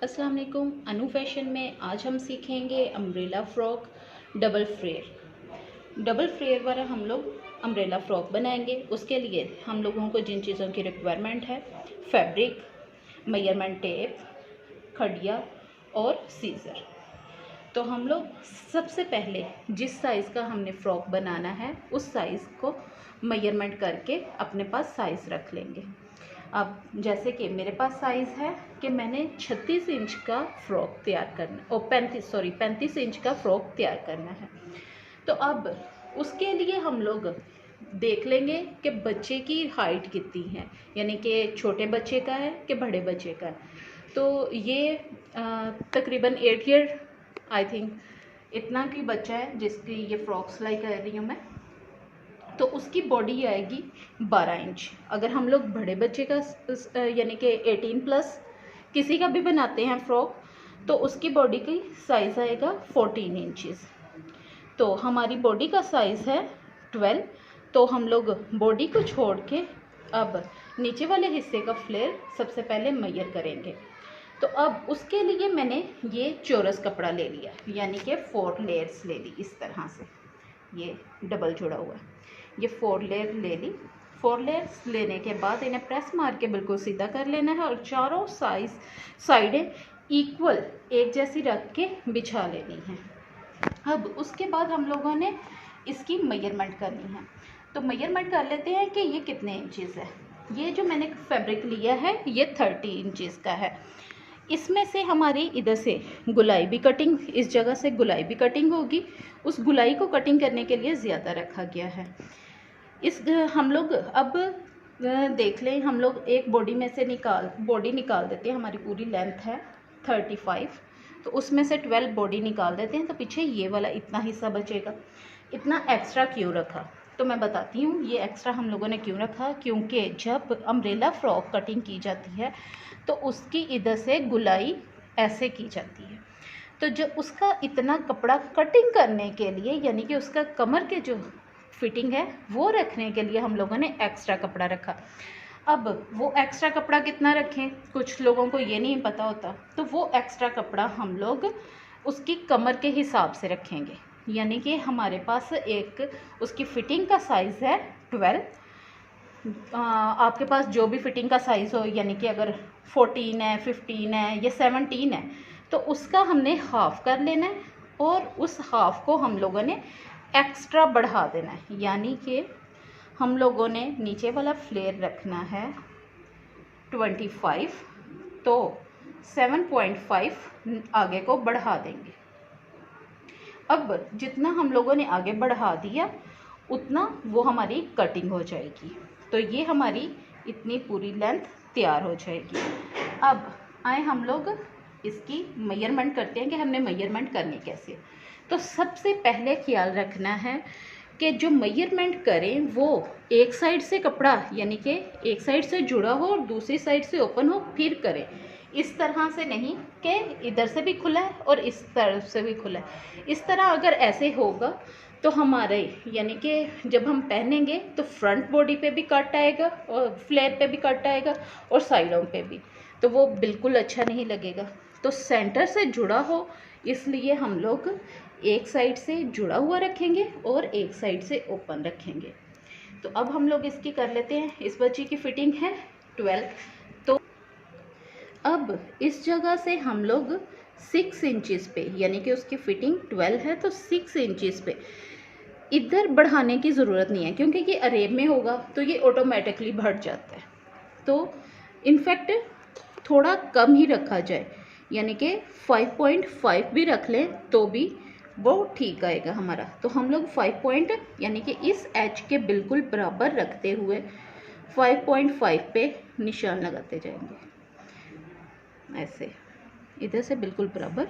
अस्सलाम वालेकुम। अनु फैशन में आज हम सीखेंगे umbrella frock double flare. Double flare वाला हम लोग अम्ब्रेला फ़्रॉक बनाएंगे। उसके लिए हम लोगों को जिन चीज़ों की रिक्वायरमेंट है, फैब्रिक, मेजरमेंट टेप, खड़िया और सीज़र। तो हम लोग सबसे पहले जिस साइज़ का हमने फ़्रॉक बनाना है उस साइज़ को मेजरमेंट करके अपने पास साइज़ रख लेंगे। अब जैसे कि मेरे पास साइज़ है कि मैंने 36 इंच का फ़्रॉक तैयार करना और 35 इंच का फ़्रॉक तैयार करना है। तो अब उसके लिए हम लोग देख लेंगे कि बच्चे की हाइट कितनी है, यानी कि छोटे बच्चे का है कि बड़े बच्चे का है। तो ये तकरीबन 8 ईयर आई थिंक इतना की बच्चा है जिसकी ये फ़्रॉक सिलाई कर रही हूँ मैं। तो उसकी बॉडी आएगी 12 इंच। अगर हम लोग बड़े बच्चे का यानी कि 18 प्लस किसी का भी बनाते हैं फ़्रॉक तो उसकी बॉडी की साइज़ आएगा 14 इंचज़। तो हमारी बॉडी का साइज़ है 12। तो हम लोग बॉडी को छोड़ के अब नीचे वाले हिस्से का फ्लेयर सबसे पहले मेजर करेंगे। तो अब उसके लिए मैंने ये चौरस कपड़ा ले लिया, यानी कि 4 लेयर्स ले ली। इस तरह से ये डबल जुड़ा हुआ है, ये 4 लेयर ले ली। 4 लेयर्स लेने के बाद इन्हें प्रेस मार के बिल्कुल सीधा कर लेना है और चारों साइडें इक्वल एक जैसी रख के बिछा लेनी है। अब उसके बाद हम लोगों ने इसकी मेजरमेंट करनी है। तो मेजरमेंट कर लेते हैं कि ये कितने इंचज़ है। ये जो मैंने फैब्रिक लिया है ये 30 इंचज़ का है। इसमें से हमारी इधर से गुलाई भी कटिंग, इस जगह से गुलाई भी कटिंग होगी। उस गुलाई को कटिंग करने के लिए ज़्यादा रखा गया है। इस हम लोग अब देख लें, हम लोग एक बॉडी में से बॉडी निकाल देते हैं। हमारी पूरी लेंथ है 35, तो उसमें से 12 बॉडी निकाल देते हैं। तो पीछे ये वाला इतना हिस्सा बचेगा। इतना एक्स्ट्रा क्यों रखा तो मैं बताती हूँ। ये एक्स्ट्रा हम लोगों ने क्यों रखा, क्योंकि जब अम्ब्रेला फ़्रॉक कटिंग की जाती है तो उसकी इधर से गुलाई ऐसे की जाती है। तो जब उसका इतना कपड़ा कटिंग करने के लिए, यानी कि उसका कमर के जो फिटिंग है वो रखने के लिए हम लोगों ने एक्स्ट्रा कपड़ा रखा। अब वो एक्स्ट्रा कपड़ा कितना रखें, कुछ लोगों को ये नहीं पता होता। तो वो एक्स्ट्रा कपड़ा हम लोग उसकी कमर के हिसाब से रखेंगे, यानी कि हमारे पास एक उसकी फ़िटिंग का साइज़ है 12। आपके पास जो भी फिटिंग का साइज़ हो, यानी कि अगर 14 है, 15 है या 17 है, तो उसका हमने हाफ़ कर लेना है और उस हाफ़ को हम लोगों ने एक्स्ट्रा बढ़ा देना है। यानी कि हम लोगों ने नीचे वाला फ्लेयर रखना है 25, तो 7.5 आगे को बढ़ा देंगे। अब जितना हम लोगों ने आगे बढ़ा दिया उतना वो हमारी कटिंग हो जाएगी। तो ये हमारी इतनी पूरी लेंथ तैयार हो जाएगी। अब आए हम लोग इसकी मेजरमेंट करते हैं कि हमने मेजरमेंट करनी कैसे। तो सबसे पहले ख्याल रखना है कि जो मेजरमेंट करें वो एक साइड से कपड़ा, यानी कि एक साइड से जुड़ा हो और दूसरी साइड से ओपन हो, फिर करें। इस तरह से नहीं कि इधर से भी खुला है और इस तरफ से भी खुला है। इस तरह अगर ऐसे होगा तो हमारे, यानी कि जब हम पहनेंगे तो फ्रंट बॉडी पे भी कट आएगा और फ्लेयर पे भी कट आएगा और साइडों पे भी, तो वो बिल्कुल अच्छा नहीं लगेगा। तो सेंटर से जुड़ा हो इसलिए हम लोग एक साइड से जुड़ा हुआ रखेंगे और एक साइड से ओपन रखेंगे। तो अब हम लोग इसकी कर लेते हैं। इस बच्ची की फ़िटिंग है 12। तो अब इस जगह से हम लोग 6 इंचज़ पे, यानी कि उसकी फ़िटिंग 12 है तो 6 इंचज़ पे इधर बढ़ाने की ज़रूरत नहीं है, क्योंकि ये अरेब में होगा तो ये ऑटोमेटिकली बढ़ जाता है। तो इनफैक्ट थोड़ा कम ही रखा जाए, यानी कि 5.5 भी रख लें तो भी वो ठीक आएगा हमारा। तो हम लोग 5 यानी कि इस एज के बिल्कुल बराबर रखते हुए 5.5 पे निशान लगाते जाएंगे। ऐसे इधर से बिल्कुल बराबर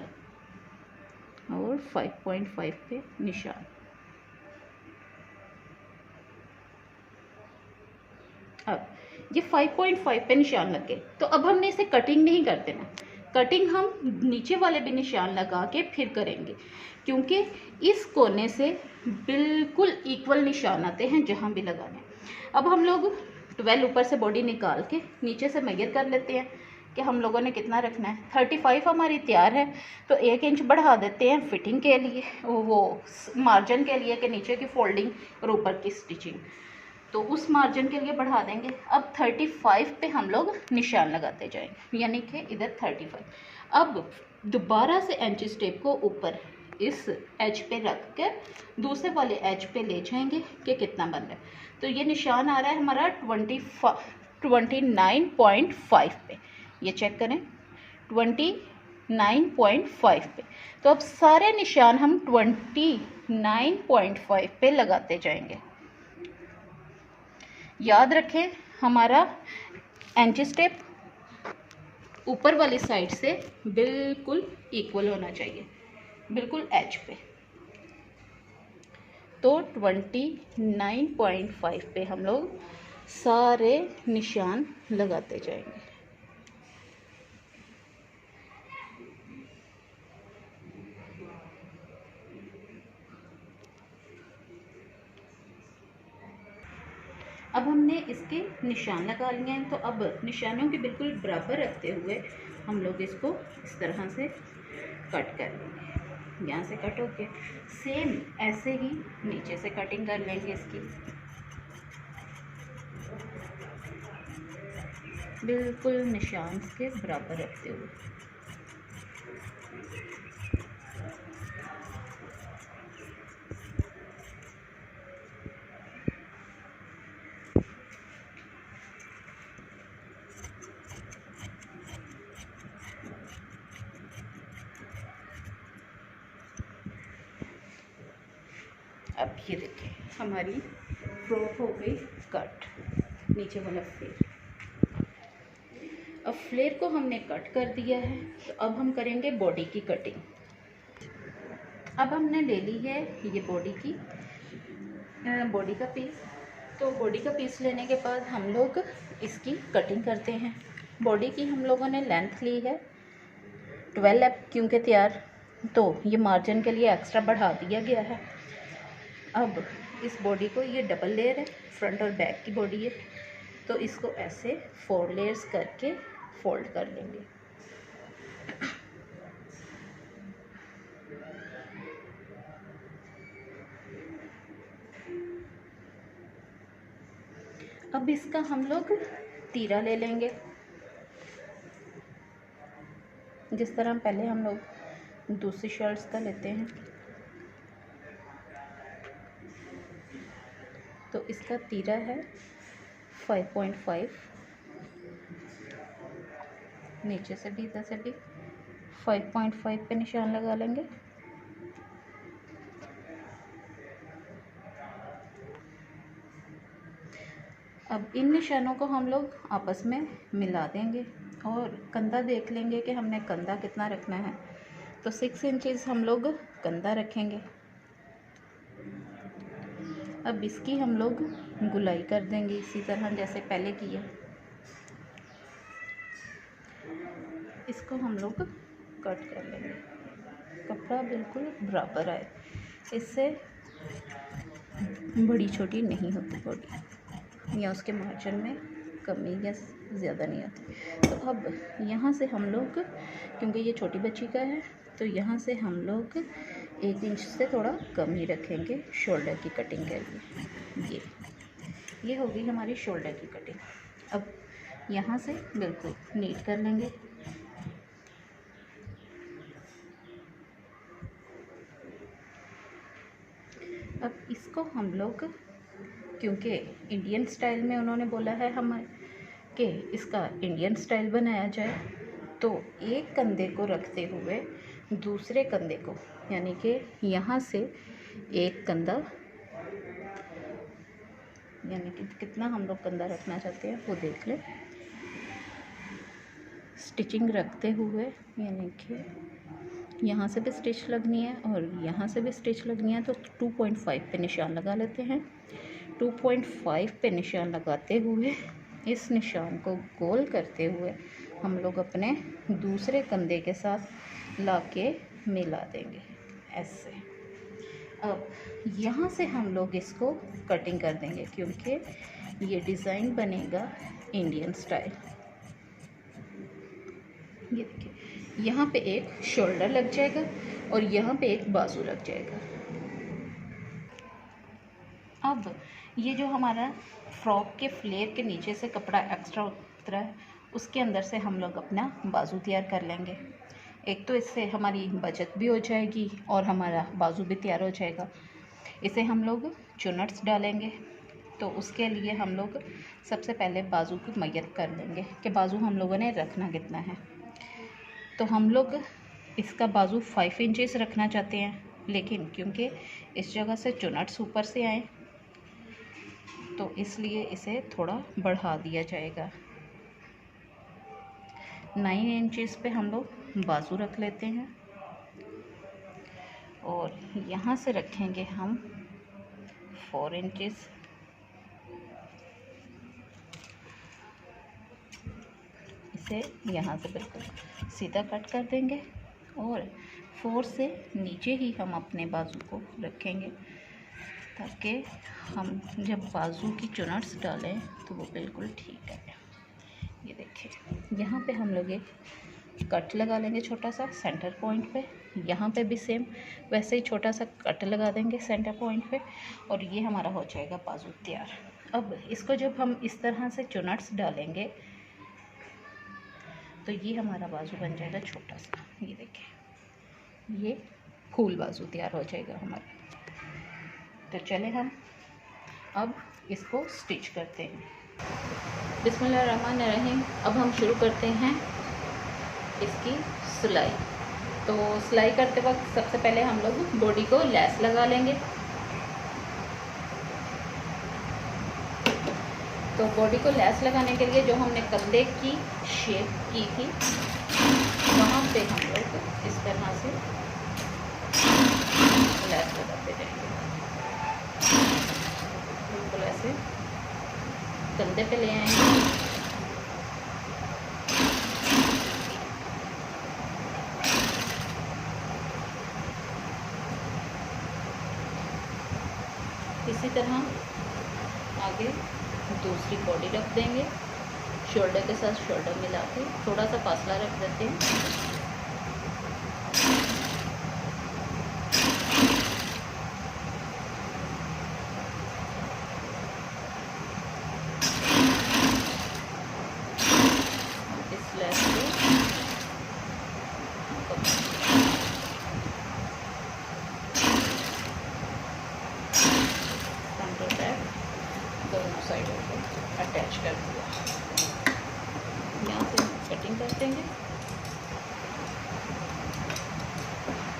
और 5.5 पे निशान। अब ये 5.5 पे निशान लग गए। तो अब हमने इसे कटिंग नहीं कर देना। कटिंग हम नीचे वाले भी निशान लगा के फिर करेंगे, क्योंकि इस कोने से बिल्कुल इक्वल निशान आते हैं जहाँ भी लगाने। अब हम लोग 12 ऊपर से बॉडी निकाल के नीचे से मेजर कर लेते हैं कि हम लोगों ने कितना रखना है। 35 हमारी तैयार है, तो 1 इंच बढ़ा देते हैं फिटिंग के लिए, वो मार्जिन के लिए कि नीचे की फोल्डिंग और ऊपर की स्टिचिंग, तो उस मार्जिन के लिए बढ़ा देंगे। अब 35 पे हम लोग निशान लगाते जाएंगे, यानी कि इधर 35। अब दोबारा से एंचिस टेप को ऊपर इस एज पे रख कर दूसरे वाले एज पे ले जाएंगे कि कितना बन रहा है। तो ये निशान आ रहा है हमारा 29.5 पे, ये चेक करें 29.5 पे। तो अब सारे निशान हम 29.5 पे लगाते जाएंगे। याद रखें हमारा एंचिस टेप ऊपर वाली साइड से बिल्कुल इक्वल होना चाहिए, बिल्कुल एज पे। तो 29.5 पे हम लोग सारे निशान लगाते जाएंगे। अब हमने इसके निशान लगा लिए हैं, तो अब निशानों के बिल्कुल बराबर रखते हुए हम लोग इसको इस तरह से कट कर लेंगे। यहाँ से कट हो गया, सेम ऐसे ही नीचे से कटिंग कर लेंगे इसकी, बिल्कुल निशान के बराबर रखते हुए। अब ये देखिए हमारी फ्रॉक हो गई कट, नीचे वाला फ्लेयर। अब फ्लेयर को हमने कट कर दिया है, तो अब हम करेंगे बॉडी की कटिंग। अब हमने ले ली है ये बॉडी का पीस। तो बॉडी का पीस लेने के बाद हम लोग इसकी कटिंग करते हैं। बॉडी की हम लोगों ने लेंथ ली है 12 क्योंकि तैयार, तो ये मार्जिन के लिए एक्स्ट्रा बढ़ा दिया गया है। अब इस बॉडी को, ये डबल लेयर है, फ्रंट और बैक की बॉडी है, तो इसको ऐसे 4 लेयर्स करके फोल्ड कर लेंगे। अब इसका हम लोग तीरा ले लेंगे, जिस तरह पहले हम लोग दूसरी शर्ट्स का लेते हैं। तो इसका तीरा है 5.5, नीचे से भी इधर से भी 5.5 पे निशान लगा लेंगे। अब इन निशानों को हम लोग आपस में मिला देंगे और कंधा देख लेंगे कि हमने कंधा कितना रखना है। तो 6 इंचेस हम लोग कंधा रखेंगे। अब इसकी हम लोग गुलाई कर देंगे इसी तरह जैसे पहले किया। इसको हम लोग कट कर लेंगे, कपड़ा बिल्कुल बराबर आए, इससे बड़ी छोटी नहीं होती बॉडी, या उसके मार्जिन में कमी या ज़्यादा नहीं आती। तो अब यहाँ से हम लोग, क्योंकि ये छोटी बच्ची का है, तो यहाँ से हम लोग 1 इंच से थोड़ा कम ही रखेंगे शोल्डर की कटिंग के लिए। ये होगी हमारी शोल्डर की कटिंग। अब यहाँ से बिल्कुल नीट कर लेंगे। अब इसको हम लोग, क्योंकि इंडियन स्टाइल में उन्होंने बोला है हमें कि इसका इंडियन स्टाइल बनाया जाए, तो एक कंधे को रखते हुए दूसरे कंधे को, यानी कि यहाँ से एक कंधा, यानी कि कितना हम लोग कंधा रखना चाहते हैं वो देख लें, स्टिचिंग रखते हुए, यानी कि यहाँ से भी स्टिच लगनी है और यहाँ से भी स्टिच लगनी है। तो 2.5 पे निशान लगा लेते हैं। 2.5 पे निशान लगाते हुए इस निशान को गोल करते हुए हम लोग अपने दूसरे कंधे के साथ लाके मिला देंगे ऐसे। अब यहाँ से हम लोग इसको कटिंग कर देंगे, क्योंकि ये डिज़ाइन बनेगा इंडियन स्टाइल। ये देखिए, यहाँ पे एक शोल्डर लग जाएगा और यहाँ पे एक बाजू लग जाएगा। अब ये जो हमारा फ्रॉक के फ्लेयर के नीचे से कपड़ा एक्स्ट्रा उतरा है, उसके अंदर से हम लोग अपना बाजू तैयार कर लेंगे। एक तो इससे हमारी बचत भी हो जाएगी और हमारा बाजू भी तैयार हो जाएगा। इसे हम लोग चुनट्स डालेंगे, तो उसके लिए हम लोग सबसे पहले बाजू की मैयर कर लेंगे कि बाजू हम लोगों ने रखना कितना है। तो हम लोग इसका बाजू 5 इंचेस रखना चाहते हैं, लेकिन क्योंकि इस जगह से चुनट्स ऊपर से आए तो इसलिए इसे थोड़ा बढ़ा दिया जाएगा। 9 इंचेस पे हम लोग बाजू रख लेते हैं और यहाँ से रखेंगे हम 4 इंचेस। इसे यहाँ से बिल्कुल सीधा कट कर देंगे और 4 से नीचे ही हम अपने बाजू को रखेंगे, ताकि हम जब बाजू की चुनट्स डालें तो वो बिल्कुल ठीक है। ये देखिए, यहाँ पे हम लोग एक कट लगा लेंगे छोटा सा सेंटर पॉइंट पे। यहाँ पे भी सेम वैसे ही छोटा सा कट लगा देंगे सेंटर पॉइंट पे और ये हमारा हो जाएगा बाजू तैयार। अब इसको जब हम इस तरह से चुनट्स डालेंगे तो ये हमारा बाजू बन जाएगा छोटा सा। ये देखिए, ये फूल बाजू तैयार हो जाएगा हमारा। तो चले हम अब इसको स्टिच करते हैं। बिस्मिल्लाहिर्रहमानिर्रहीम। अब हम शुरू करते हैं इसकी सिलाई। तो सिलाई करते वक्त सबसे पहले हम लोग बॉडी को लैस लगा लेंगे। तो बॉडी को लैस लगाने के लिए जो हमने कंधे की शेप की थी वहाँ पे हम लोग इस तरह से लैस लगाते जाएंगे। बिल्कुल ऐसे कंधे पे ले आएंगे। इसी तरह आगे दूसरी बॉडी रख देंगे, शोल्डर के साथ शोल्डर मिला के थोड़ा सा फासला रख देते हैं। इस लैस को फ्रंट और बैक दोनों साइडों को अटैच कर दिया। यहाँ से कटिंग कर देंगे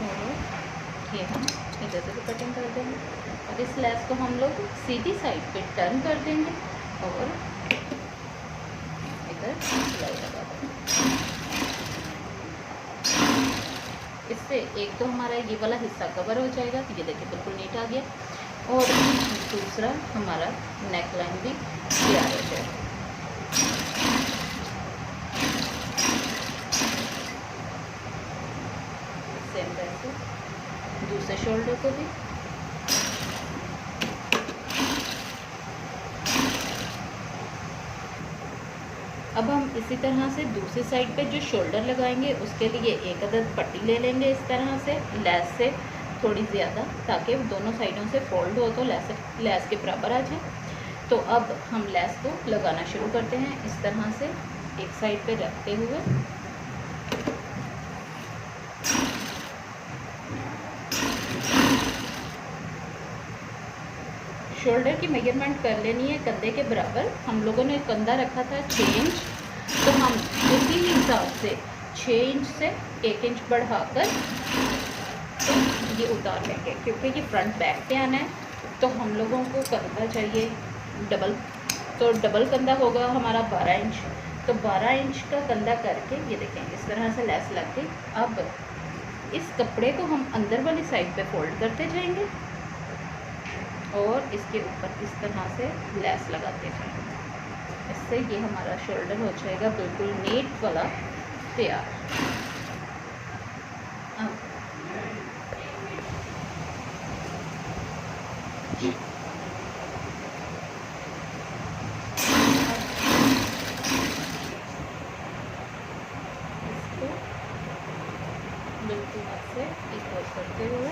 और ये हम इधर से भी कटिंग कर देंगे। अब इस लैस को हम लोग सीधी साइड पे टर्न कर देंगे और इधर सिलाई लगा देंगे। इससे एक तो हमारा ये वाला हिस्सा कवर हो जाएगा, ये देखिए बिल्कुल नीट आ गया, और दूसरा हमारा नेक लाइन भी तैयार हो जाएगा। सेम वैसे दूसरे शोल्डर को भी। अब हम इसी तरह से दूसरी साइड पे जो शोल्डर लगाएंगे उसके लिए एक अदद पट्टी ले लेंगे इस तरह से लैस से थोड़ी ज़्यादा, ताकि दोनों साइडों से फोल्ड हो तो लैस के बराबर आ जाए। तो अब हम लैस को लगाना शुरू करते हैं इस तरह से एक साइड पे रखते हुए। शोल्डर की मेजरमेंट कर लेनी है कंधे के बराबर। हम लोगों ने कंधा रखा था 6 इंच, तो हम उसी हिसाब से 6 इंच से 1 इंच बढ़ाकर तो ये उतार लेंगे, क्योंकि ये फ्रंट बैक पे आना है। तो हम लोगों को कंधा चाहिए डबल, तो डबल कंधा होगा हमारा 12 इंच। तो 12 इंच का कंधा करके ये देखें इस तरह से लैस लग गई। अब इस कपड़े को हम अंदर वाली साइड पे फोल्ड करते जाएंगे और इसके ऊपर इस तरह से लैस लगाते जाएंगे। इससे ये हमारा शोल्डर हो जाएगा बिल्कुल नीट वाला तैयार। इसको बाकी हाथ से इक्वल करते हुए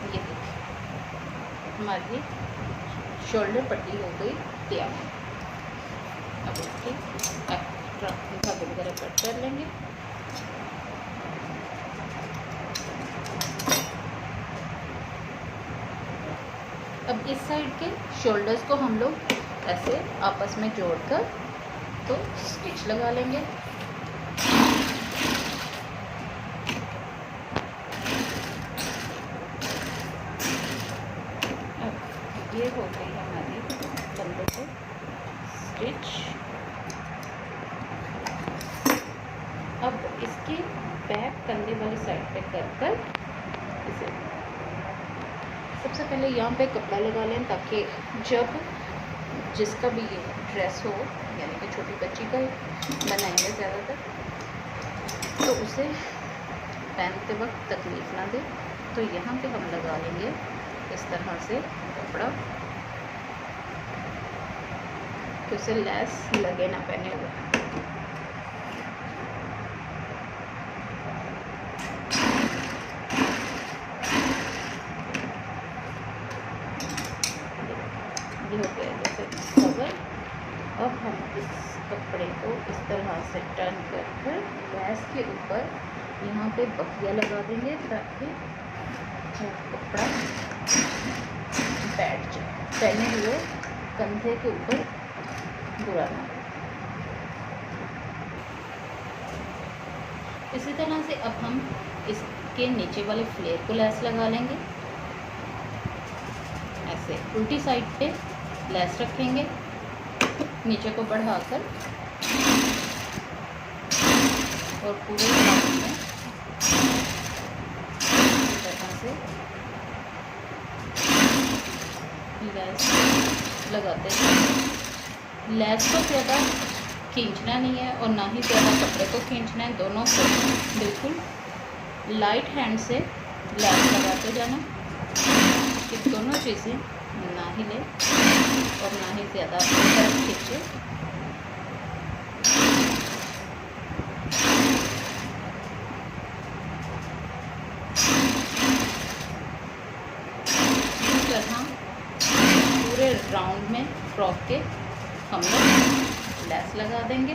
ये देखिए हमारी शोल्डर पट्टी हो गई तैयार। अब इसके एक्स्ट्रा धागे वगैरह कट कर लेंगे। अब इस साइड के शोल्डर्स को हम लोग ऐसे आपस में जोड़कर तो स्टिच लगा लेंगे। अब ये हो गई हमारी कंधे पे स्टिच। अब इसके बैक कंधे वाली साइड पे कर इसे सबसे पहले यहाँ पे कपड़ा लगा लें, ताकि जब जिसका भी ये ड्रेस हो, यानी कि छोटी बच्ची का बनाएंगे ज़्यादातर, तो उसे पहनते वक्त तकलीफ़ ना दे। तो यहाँ पे हम लगा लेंगे इस तरह से कपड़ा कि उसे लेस लगे ना पहने हुए। ये हो गया जैसे कवर। अब हम इस कपड़े को इस तरह से टर्न कर गैस के ऊपर यहाँ पे बखिया लगा देंगे, ताकि वो कपड़ा बैठ जाए, पहने हुए कंधे के ऊपर बुरा ना हो। इसी तरह से अब हम इसके नीचे वाले फ्लेयर को लेस लगा लेंगे। ऐसे उल्टी साइड पे लेस रखेंगे, नीचे को बढ़ाकर और पूरे राउंड में इस तरह से लेस लगाते हैं। लेस को ज़्यादा खींचना नहीं है और ना ही ज़्यादा कपड़े को खींचना है, दोनों को बिल्कुल लाइट हैंड से लेस लगाते जाना कि दोनों चीज़ें ना हिले और ना ही ज़्यादा खींचे। इस तरह पूरे राउंड में फ्रॉक के हम लोग लेस लगा देंगे।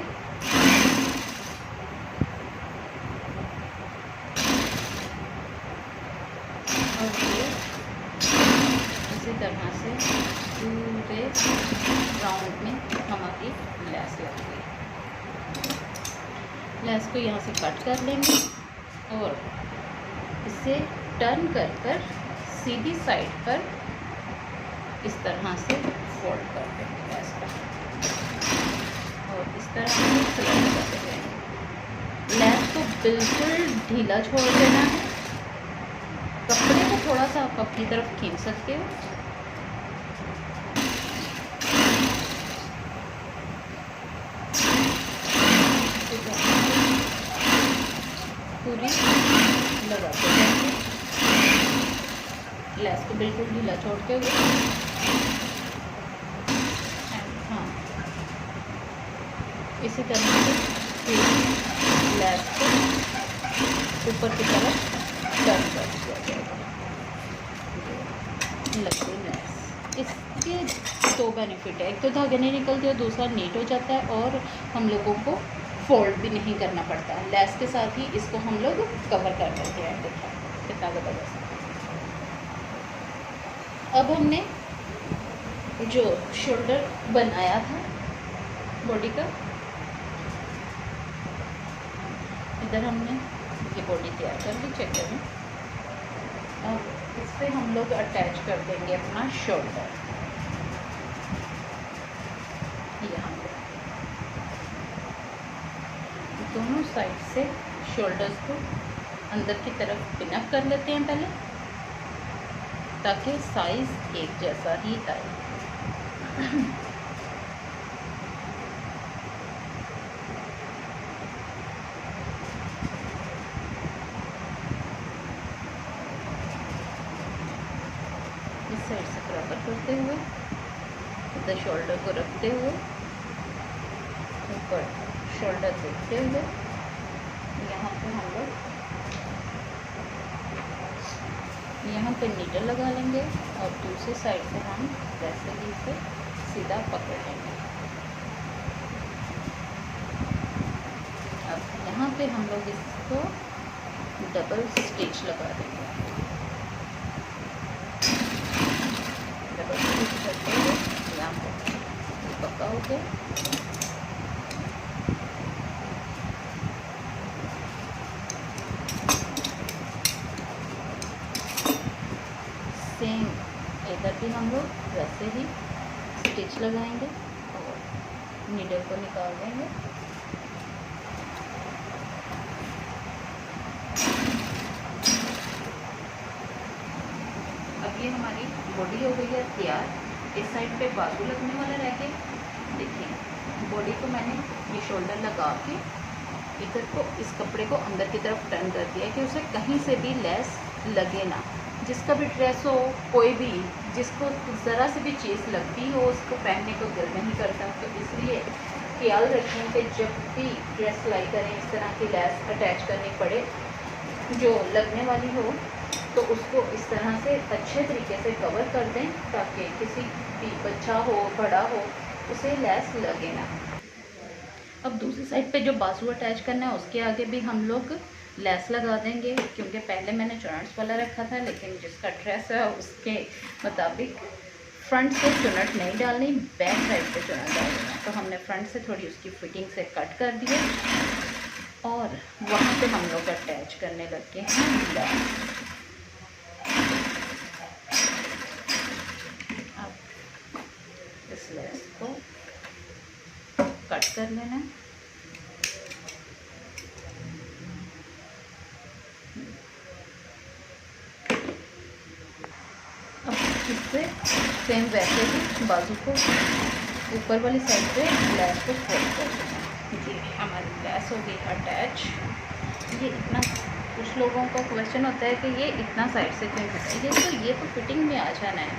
और ये इसी तरह से पूरे राउंड में हमारी लेस लग गई। लेस को यहाँ से कट कर लेंगे और इसे टर्न कर सीधी साइड पर इस तरह से फोल्ड कर देंगे लेस का, और इस तरह से सिलाई करते जाएंगे। लेस को बिल्कुल ढीला छोड़ देना है। कपड़े को थोड़ा सा आप अपनी तरफ खींच सकते हो। पूरी लगाते जाएंगे, लेस को बिल्कुल ढीला छोड़ते हुए। हाँ, इसी तरह से लेस को ऊपर की तरफ टर्न कर दिया जाएगा। लगती लेस, इसके दो बेनिफिट है, एक तो धागे नहीं निकलती और दूसरा नीट हो जाता है और हम लोगों को फोल्ड भी नहीं करना पड़ता है। लेस के साथ ही इसको हम लोग कवर कर देते हैं। देखिए कितना ज़बरदस्त। अब हमने जो शोल्डर बनाया था बॉडी का, इधर हमने ये बॉडी तैयार कर ली, चेक करें। अब इस पर हम लोग अटैच कर देंगे अपना शोल्डर। यहाँ दोनों साइड से शोल्डर्स को अंदर की तरफ पिन अप कर लेते हैं पहले, ताकि साइज एक जैसा ही आए। इस साइड से बराबर करते हुए इधर शोल्डर को रखते हुए ऊपर शोल्डर देखते हुए यहाँ पे हम लोग यहाँ पे नीडल लगा लेंगे और दूसरी साइड से हम वैसे ही इसे सीधा पकड़ लेंगे। अब यहाँ पे हम लोग इसको डबल स्टिच लगा देंगे। डबल स्टिच करते हुए यहाँ पे पक्का हो गया। सेम इधर भी हम लोग वैसे ही स्टिच लगाएंगे और नीडल को निकाल देंगे। अब ये हमारी बॉडी हो गई है तैयार। इस साइड पे बाजू लगने वाला रह गया। देखिए बॉडी को मैंने ये शोल्डर लगा के इधर को इस कपड़े को अंदर की तरफ टर्न कर दिया कि उसे कहीं से भी लेस लगे ना। जिसका भी ड्रेस हो, कोई भी जिसको ज़रा से भी चीज़ लगती हो उसको पहनने को दिल नहीं करता। तो इसलिए ख्याल रखें कि जब भी ड्रेस सिलाई करें इस तरह की लेस अटैच करनी पड़े जो लगने वाली हो तो उसको इस तरह से अच्छे तरीके से कवर कर दें ताकि किसी भी बच्चा हो बड़ा हो उसे लेस लगे ना। अब दूसरी साइड पे जो बाजू अटैच करना है उसके आगे भी हम लोग लेस लगा देंगे, क्योंकि पहले मैंने चुनट्स वाला रखा था लेकिन जिसका ड्रेस है उसके मुताबिक फ्रंट से चुनट नहीं डालनी, बैक साइड पे चुनट डालना। तो हमने फ्रंट से थोड़ी उसकी फिटिंग से कट कर दिया और वहाँ पे हम लोग अटैच करने लग गए हैं लेस। अब इस लेस को कट कर लेना है। अब इससे सेम वैसे ही बाजू को ऊपर वाली साइड पे लेस को फोल्ड कर देना। ये हमारी लेस हो गई अटैच। ये इतना कुछ लोगों का क्वेश्चन होता है कि ये इतना साइड से क्यों फिट है। ये तो फिटिंग में आ जाना है,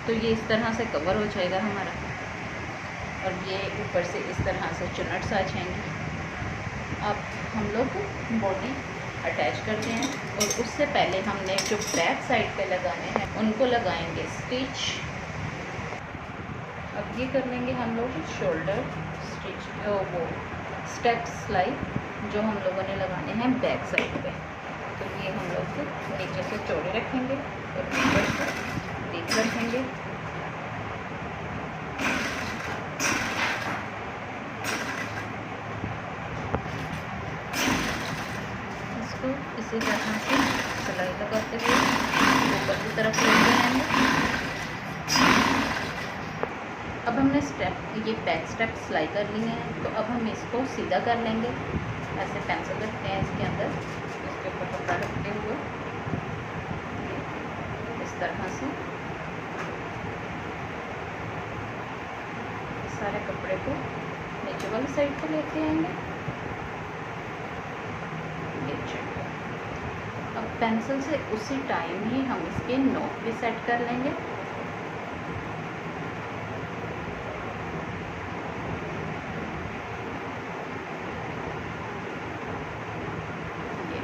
तो ये इस तरह से कवर हो जाएगा हमारा और ये ऊपर से इस तरह से चुनट्स आ जाएंगे। अब हम लोग बॉडी अटैच करते हैं और उससे पहले हमने जो बैक साइड पे लगाने हैं उनको लगाएंगे स्टिच। अब ये कर लेंगे हम लोग शोल्डर स्टिच, वो स्टेप सिलाई जो हम लोगों ने लगाने हैं बैक साइड पे। तो ये हम लोग नीचे से चौड़े रखेंगे और ऊपर से डीप रखेंगे। इसी तरह से सिलाई लगाते हुए ऊपर की तरफ लेते हैं। अब हमने ये बैक स्टेप सिलाई कर ली है, तो अब हम इसको सीधा कर लेंगे। ऐसे पेंसिल रखते हैं इसके अंदर, इसके ऊपर कपड़ा रखते हुए इस तरह से इस सारे कपड़े को नीचे वाली साइड पे लेते आएंगे। अब पेंसिल से उसी टाइम ही हम इसके नोक भी सेट कर लेंगे। ये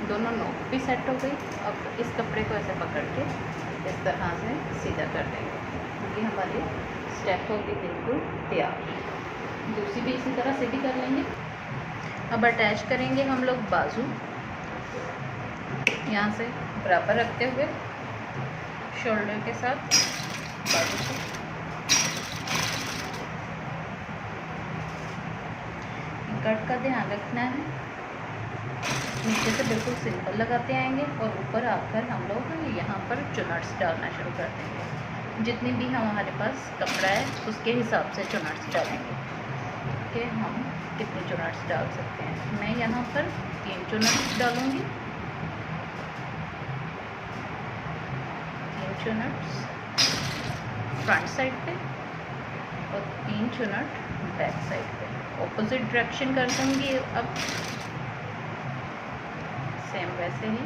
दोनों नोक भी सेट हो गई। अब इस कपड़े को ऐसे पकड़ के इस तरह से सीधा कर देंगे। ये हमारी स्टेप होगी बिल्कुल तैयार। दूसरी भी इसी तरह से भी कर लेंगे। अब अटैच करेंगे हम लोग बाजू, यहाँ से बराबर रखते हुए शोल्डर के साथ बाजू से। कट का ध्यान रखना है, नीचे से बिल्कुल सिंपल लगाते आएंगे और ऊपर आकर हम लोग यहाँ पर चुनट्स डालना शुरू कर देंगे। जितनी भी हमारे पास कपड़ा है उसके हिसाब से चुनट्स डालेंगे कि हम कितने चुनट्स डाल सकते हैं। मैं यहाँ पर 3 चुनट्स डालूँगी। 3 चुनट्स फ्रंट साइड पे और 3 चुनट बैक साइड पे। ऑपोजिट डायरेक्शन कर दूँगी। अब सेम वैसे ही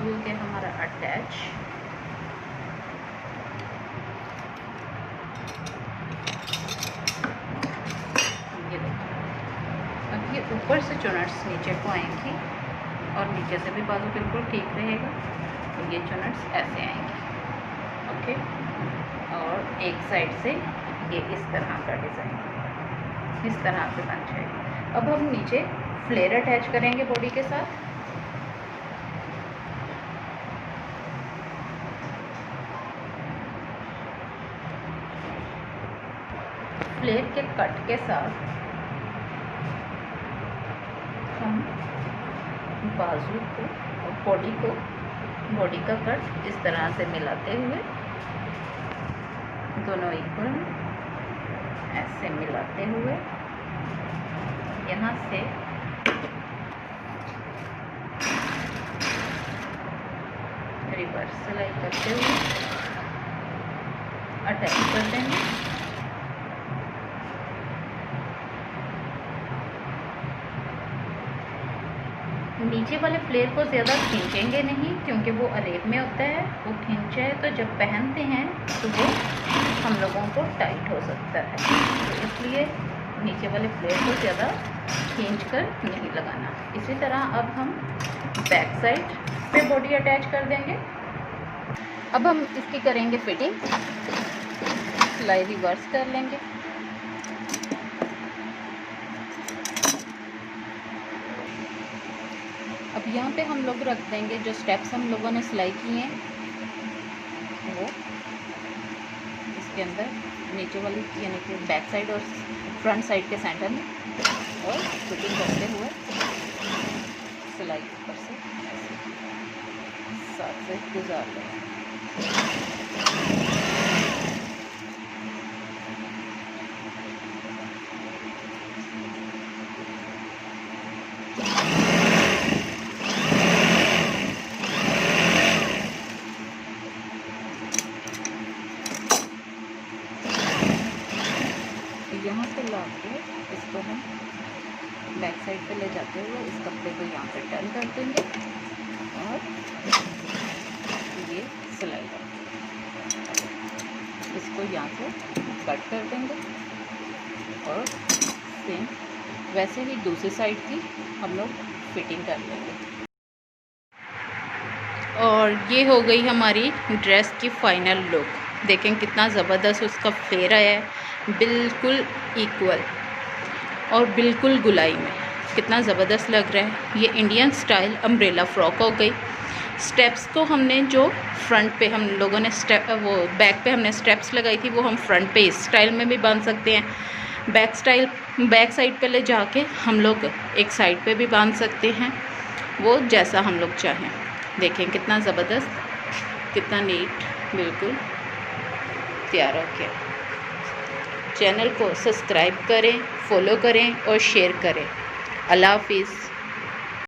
बाजू हो गया हमारा अटैच। ये देखो, अब ये ऊपर से चुनट्स नीचे को आएंगी और नीचे से भी बाजू बिल्कुल ठीक रहेगा। तो ये चुनट्स ऐसे आएंगे, ओके। और एक साइड से ये इस तरह का डिज़ाइन इस तरह से बन जाएगा। अब हम नीचे फ्लेयर अटैच करेंगे बॉडी के साथ। फ्लेयर के कट के साथ हम बाजू को और बॉडी का कट इस तरह से मिलाते हुए, दोनों इक्वल ऐसे मिलाते हुए यहाँ से रिवर्स सिलाई करते हुए अटैच कर देंगे। नीचे वाले फ्लेयर को ज़्यादा खींचेंगे नहीं, क्योंकि वो अरेब में होता है, वो खींचे तो जब पहनते हैं तो वो हम लोगों को टाइट हो सकता है। तो इसलिए नीचे वाले फ्लेयर को ज़्यादा खींचकर नहीं लगाना। इसी तरह अब हम बैक साइड पे बॉडी अटैच कर देंगे। अब हम इसकी करेंगे फिटिंग। सिलाई रिवर्स कर लेंगे। अब यहाँ पे हम लोग रख देंगे जो स्टेप्स हम लोगों ने सिलाई किए हैं, वो इसके अंदर नीचे वाली यानी कि बैक साइड और फ्रंट साइड के सेंटर में, और फिटिंग करते हुए सिलाई ऊपर से साथ से गुजार लेंगे। यहाँ से ला के इसको हम बैक साइड पे ले जाते हुए इस कपड़े को यहाँ पे टर्न कर देंगे और ये सिलाई इसको यहाँ से कट कर देंगे और सेम वैसे ही दूसरी साइड की हम लोग फिटिंग कर लेंगे। और ये हो गई हमारी ड्रेस की फाइनल लुक। देखें कितना ज़बरदस्त उसका फ्लेयर आया है, बिल्कुल इक्वल और बिल्कुल गुलाई में, कितना ज़बरदस्त लग रहा है। ये इंडियन स्टाइल अम्ब्रेला फ्रॉक हो गई। स्टेप्स तो हमने जो फ्रंट पे हम लोगों ने वो बैक पे हमने स्टेप्स लगाई थी, वो हम फ्रंट पे इस स्टाइल में भी बांध सकते हैं। बैक साइड पे ले जाके हम लोग एक साइड पे भी बांध सकते हैं, वो जैसा हम लोग चाहें। देखें कितना ज़बरदस्त, कितना नीट, बिल्कुल तैयार हो गया। चैनल को सब्सक्राइब करें, फॉलो करें और शेयर करें। अल्लाह हाफिज़।